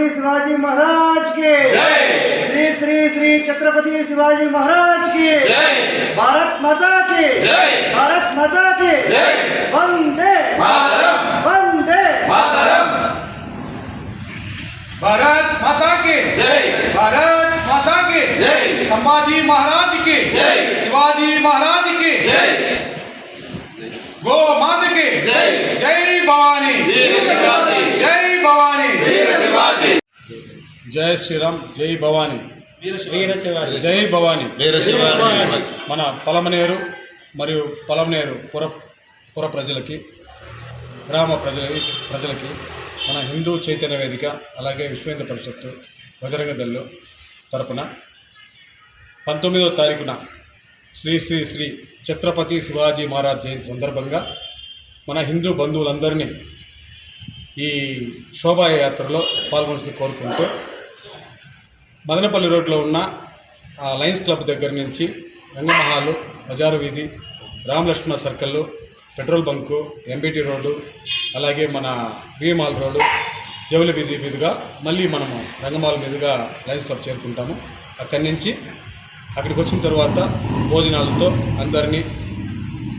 छत्रपति शिवाजी महाराज के जय। श्री श्री श्री छत्रपति शिवाजी महाराज की जय। भारत माता की जय। भारत माता की जय। वंदे मातरम, वंदे मातरम। भारत माता की जय। भारत माता की जय। संभाजी महाराज की जय। शिवाजी महाराज की जय। गो माता की जय। जय भवानी, जय भवानी, जय श्रीराम, जय भवानी, जय भवानी, మన పలమనేరు మరియు పలమనేరు పుర ప్రజలకి, గ్రామ ప్రజలకి మన హిందూ చైతన్య వేదిక అలాగే విశ్వ హిందూ పరిషత్తు బజరంగ దళ్ తరపున 19వ తారీఖున శ్రీ శ్రీ శ్రీ ఛత్రపతి శివాజీ మహారాజ్ జయంతి సందర్భంగా మన హిందూ బంధువులందరినీ ఈ శోభాయాత్రలో పాల్గొనాల్సింది కోరుకుంటూ మదనపల్లి రోడ్లో ఉన్న లయన్స్ క్లబ్ దగ్గర నుంచి రంగమహాలు, బజారు వీధి, Ramalakshmana circle, petrol bunk, MBT road, అలాగే మన విఎంఆల్ రోడ్డు, జవుల వీధి మీదుగా మళ్ళీ మనము రంగమాల మీదుగా లయన్స్ క్లబ్ చేరుకుంటాము. అక్కడి నుంచి అక్కడికి వచ్చిన తర్వాత భోజనాలతో అందరినీ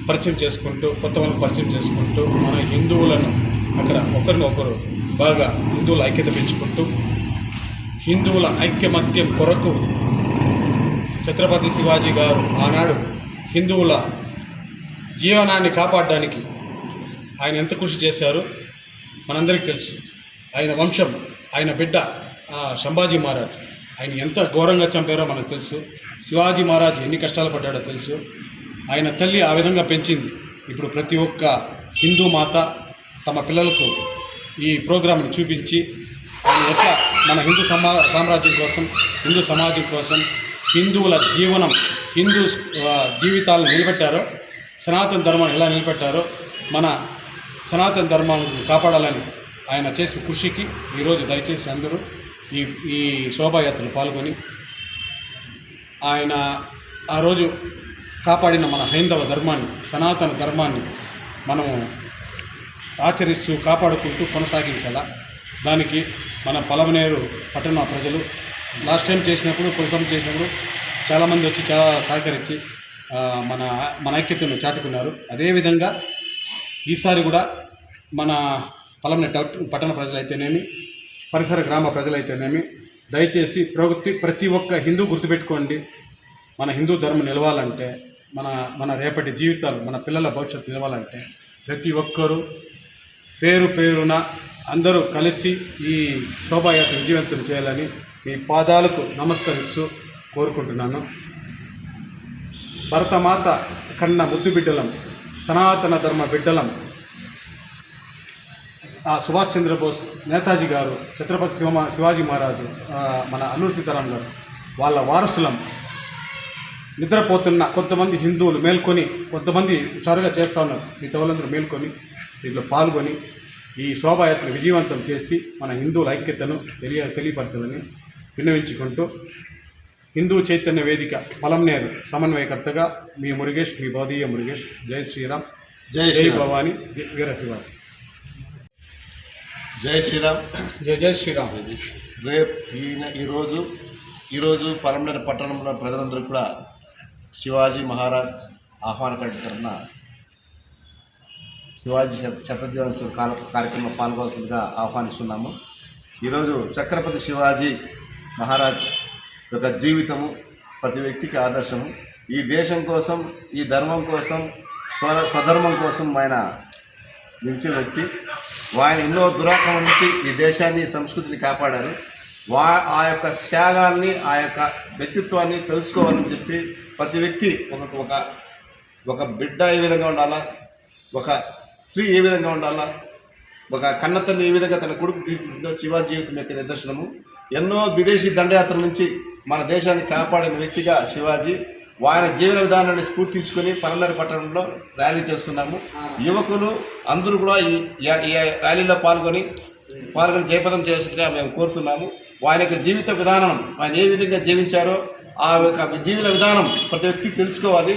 పరిచయం చేసుకుంటూ, కొత్త వాళ్ళని పరిచయం చేసుకుంటూ, మన హిందువులను అక్కడ ఒకరినొకరు బాగా హిందువుల ఐక్యత పెంచుకుంటూ, హిందువుల ఐక్యమత్యం కొరకు ఛత్రపతి శివాజీ గారు ఆనాడు హిందువుల జీవనాన్ని కాపాడడానికి ఆయన ఎంత కృషి చేశారో మనందరికీ తెలుసు. ఆయన వంశం, ఆయన బిడ్డ సంభాజీ మహారాజ్ ఆయన ఎంత ఘోరంగా చంపారో మనకు తెలుసు. శివాజీ మహారాజ్ ఎన్ని కష్టాలు పడ్డాడో తెలుసు. ఆయన తల్లి ఆ విధంగా పెంచింది. ఇప్పుడు ప్రతి ఒక్క హిందూ మాత తమ పిల్లలకు ఈ ప్రోగ్రాంని చూపించి ఆయన ఎట్లా మన హిందూ సామ్రాజ్యం కోసం, హిందూ సమాజం కోసం, హిందువుల జీవనం, హిందూ జీవితాలను నిలబెట్టారో, సనాతన ధర్మాన్ని ఎలా నిలబెట్టారో, మన సనాతన ధర్మాన్ని కాపాడాలని ఆయన చేసిన కృషికి ఈరోజు దయచేసి అందరూ ఈ శోభాయాత్రలో పాల్గొని ఆయన ఆ రోజు కాపాడిన మన హైందవ ధర్మాన్ని, సనాతన ధర్మాన్ని మనము ఆచరిస్తూ కాపాడుకుంటూ కొనసాగించాలా. దానికి మన పలమనేరు పట్టణ ప్రజలు లాస్ట్ టైం చేసినప్పుడు, కొనసాగం చేసినప్పుడు చాలామంది వచ్చి చాలా సహకరించి మన ఐక్యతను చాటుకున్నారు. అదేవిధంగా ఈసారి కూడా మన పలమనేరు పట్టణ ప్రజలైతేనేమి, పరిసర గ్రామ ప్రజలైతేనేమి దయచేసి ప్రతి ఒక్క హిందూ గుర్తుపెట్టుకోండి. మన హిందూ ధర్మం నిలవాలంటే, మన రేపటి జీవితాలు, మన పిల్లల భవిష్యత్తు నిలవాలంటే ప్రతి ఒక్కరూ పేరున అందరూ కలిసి ఈ శోభాయాత్ర విజయవంతం చేయాలని మీ పాదాలకు నమస్కరిస్తూ కోరుకుంటున్నాను. భరతమాత కన్న ముద్దు బిడ్డలం, సనాతన ధర్మ బిడ్డలం, సుభాష్ చంద్రబోస్, నేతాజీ గారు, ఛత్రపతి శివాజీ మహారాజు, మన అల్లూరి సీతారాం గారు, వాళ్ళ వారసులం. నిద్రపోతున్న కొంతమంది హిందువులు మేల్కొని, కొంతమంది హుషారుగా చేస్తూ ఉన్నారు. మిగతా వాళ్ళందరూ మేల్కొని దీంట్లో పాల్గొని ఈ శోభాయాత్ర విజయవంతం చేసి మన హిందువుల ఐక్యతను తెలియపరచాలని విన్నవించుకుంటూ, హిందూ చైతన్య వేదిక పలమనేరు సమన్వయకర్తగా మీ మురుగేష్, మీ బౌదీయ మురుగేష్. జై శ్రీరామ్, జై భవానీ, వీర శివాజీ. జై శ్రీరామ్, జై శ్రీరామ్. రేపు ఈరోజు పలమనేరు పట్టణంలో ప్రజలందరూ కూడా శివాజీ మహారాజ్ ఆహ్వానకర్త తరఫున శివాజీ శతదినోత్సవ కార్యక్రమంలో పాల్గొవాల్సిందిగా ఆహ్వానిస్తున్నాము. ఈరోజు ఛత్రపతి శివాజీ మహారాజ్ యొక్క జీవితము ప్రతి వ్యక్తికి ఆదర్శము. ఈ దేశం కోసం, ఈ ధర్మం కోసం, స్వధర్మం కోసం ఆయన నిలిచిన వ్యక్తి. ఆయన ఎన్నో దురాక్రమణ నుంచి ఈ దేశాన్ని, సంస్కృతిని కాపాడారు. ఆ యొక్క త్యాగాల్ని, ఆ యొక్క వ్యక్తిత్వాన్ని తెలుసుకోవాలని చెప్పి ప్రతి వ్యక్తి ఒక బిడ్డ ఏ విధంగా ఉండాలా, ఒక స్త్రీ ఏ విధంగా ఉండాలా, ఒక కన్నతల్లి ఏ విధంగా తన కొడుకు శివాజీ జీవితం యొక్క నిదర్శనము. ఎన్నో విదేశీ దండయాత్రల నుంచి మన దేశాన్ని కాపాడిన వ్యక్తిగా శివాజీ. ఆయన జీవన విధానాన్ని స్ఫూర్తించుకొని పలమనేరు పట్టణంలో ర్యాలీ చేస్తున్నాము. యువకులు అందరూ కూడా ఈ ర్యాలీలో పాల్గొని జయప్రదం చేసినట్టుగా మేము కోరుతున్నాము. ఆయన యొక్క జీవిత విధానం, ఆయన ఏ విధంగా జీవించారో, ఆ యొక్క జీవన విధానం ప్రతి వ్యక్తికి తెలుసుకోవాలి.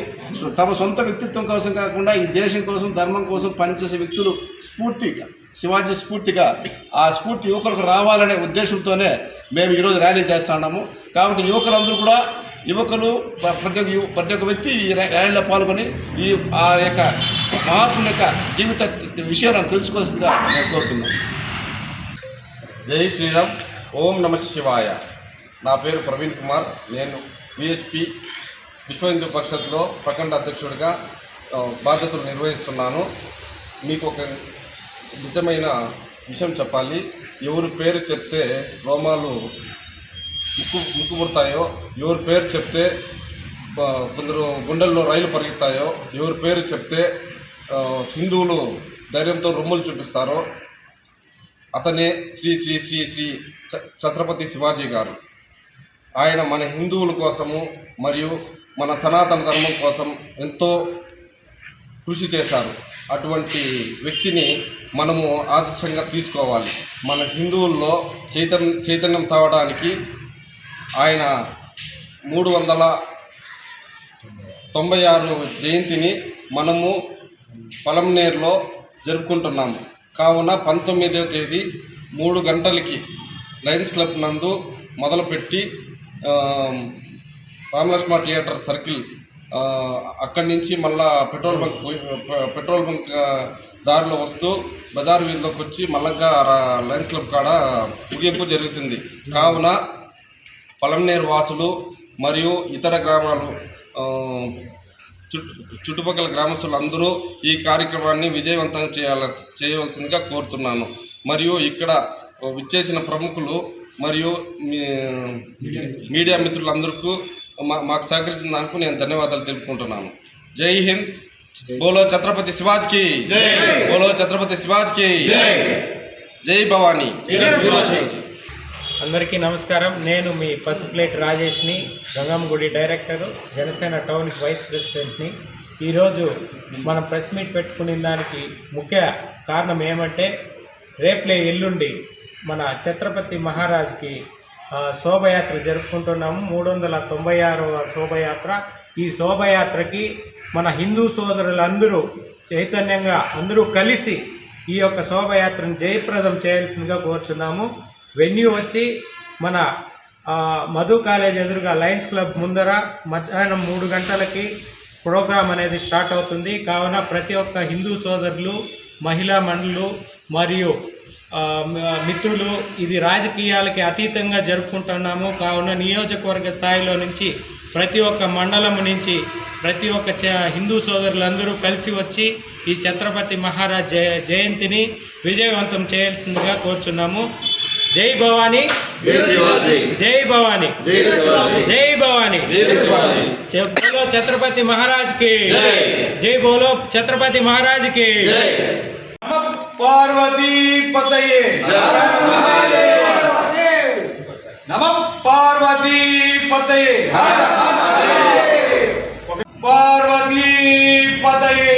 తమ సొంత వ్యక్తిత్వం కోసం కాకుండా ఈ దేశం కోసం, ధర్మం కోసం పనిచేసే వ్యక్తులు స్ఫూర్తిగా, శివాజీ స్ఫూర్తిగా, ఆ స్ఫూర్తి యువకులకు రావాలనే ఉద్దేశంతోనే మేము ఈరోజు ర్యాలీ చేస్తున్నాము. కాబట్టి యువకులు ప్రతి ఒక్క వ్యక్తి ఈ ర్యాలీలో పాల్గొని ఆ యొక్క మహాత్ముని యొక్క జీవిత విషయాలను తెలుసుకోవాల్సిందిగా నేను కోరుతున్నాను. జై శ్రీరామ్. ఓం నమ శివాయ. నా పేరు ప్రవీణ్ కుమార్. నేను విహెచ్పి విశ్వ హిందూ పరిషత్లో ప్రఖండ అధ్యక్షుడిగా బాధ్యతలు నిర్వహిస్తున్నాను. మీకు ఒక నిజమైన విషయం చెప్పాలి. ఎవరి పేరు చెప్తే రోమాలు ముక్కుపుడతాయో, ఎవరి పేరు చెప్తే కొందరు గుండెల్లో రైలు పరిగెత్తాయో, ఎవరి పేరు చెప్తే హిందువులు ధైర్యంతో రొమ్ములు చూపిస్తారో అతనే శ్రీ శ్రీ శ్రీ శ్రీ ఛత్రపతి శివాజీ గారు. ఆయన మన హిందువుల కోసము మరియు మన సనాతన ధర్మం కోసం ఎంతో కృషి చేశారు. అటువంటి వ్యక్తిని మనము ఆదర్శంగా తీసుకోవాలి. మన హిందువుల్లో చైతన్యం తేవడానికి ఆయన 396 జయంతిని మనము పలమనేరులో జరుపుకుంటున్నాము. కావున 19వ తేదీ 3 గంటలకి లయన్స్ క్లబ్ నందు మొదలుపెట్టి రామలక్ష్మణ థియేటర్ సర్కిల్, అక్కడి నుంచి మళ్ళా పెట్రోల్ బంక్ దారిలో వస్తూ బజార్ వీధిలోకి వచ్చి మళ్ళా లయన్స్ క్లబ్ కాడ ముగింపు జరుగుతుంది. కావున పలమనేరు వాసులు మరియు ఇతర గ్రామాలు, చుట్టుపక్కల గ్రామస్తులు అందరూ ఈ కార్యక్రమాన్ని విజయవంతం చేయవలసిందిగా కోరుతున్నాను. మరియు ఇక్కడ విచ్చేసిన ప్రముఖులు మరియు మీడియా మిత్రులందరికీ మాకు సహకరించిన దానికి నేను ధన్యవాదాలు తెలుపుకుంటున్నాను. జై హింద్. బోలో ఛత్రపతి శివాజీకి జై. బోలో ఛత్రపతి శివాజీకి జై. జై భవానీ. అందరికీ నమస్కారం. నేను మీ పసుపులేటి రాజేష్ని, గంగమ్మగుడి డైరెక్టరు, జనసేన టౌన్కి వైస్ ప్రెసిడెంట్ని. ఈరోజు మనం ప్రెస్ మీట్ పెట్టుకునే దానికి ముఖ్య కారణం ఏమంటే, రేపులే ఎల్లుండి మన ఛత్రపతి మహారాజ్కి శోభయాత్ర జరుపుకుంటున్నాము. 396వ శోభయాత్ర. ఈ శోభయాత్రకి మన హిందూ సోదరులందరూ చైతన్యంగా అందరూ కలిసి ఈ యొక్క శోభయాత్రను జయప్రదం చేయాల్సిందిగా కోరుచున్నాము. వెన్యూ వచ్చి మన మధు కాలేజ్ ఎదురుగా లయన్స్ క్లబ్ ముందర మధ్యాహ్నం 3 గంటలకి ప్రోగ్రాం అనేది స్టార్ట్ అవుతుంది. కావున ప్రతి ఒక్క హిందూ సోదరులు, మహిళా మండలు మరియు మిత్రులు, ఇది రాజకీయాలకి అతీతంగా జరుపుకుంటున్నాము. కావున నియోజకవర్గ స్థాయిలో నుంచి ప్రతి ఒక్క మండలం నుంచి ప్రతి ఒక్క హిందూ సోదరులందరూ కలిసి వచ్చి ఈ ఛత్రపతి మహారాజ్ జయంతిని విజయవంతం చేయాల్సిందిగా కోరుచున్నాము. జై భవానీ. జై శివాజీ. జై భవానీ. జై శివాజీ. జై భవానీ. జై శివాజీ. బోలో ఛత్రపతి మహారాజ్ కి జై. జై బోలో ఛత్రపతి మహారాజ్ కి జై. పార్వతీ పతయే. నమః పార్వతీ పతయే. పార్వతీ పతయే.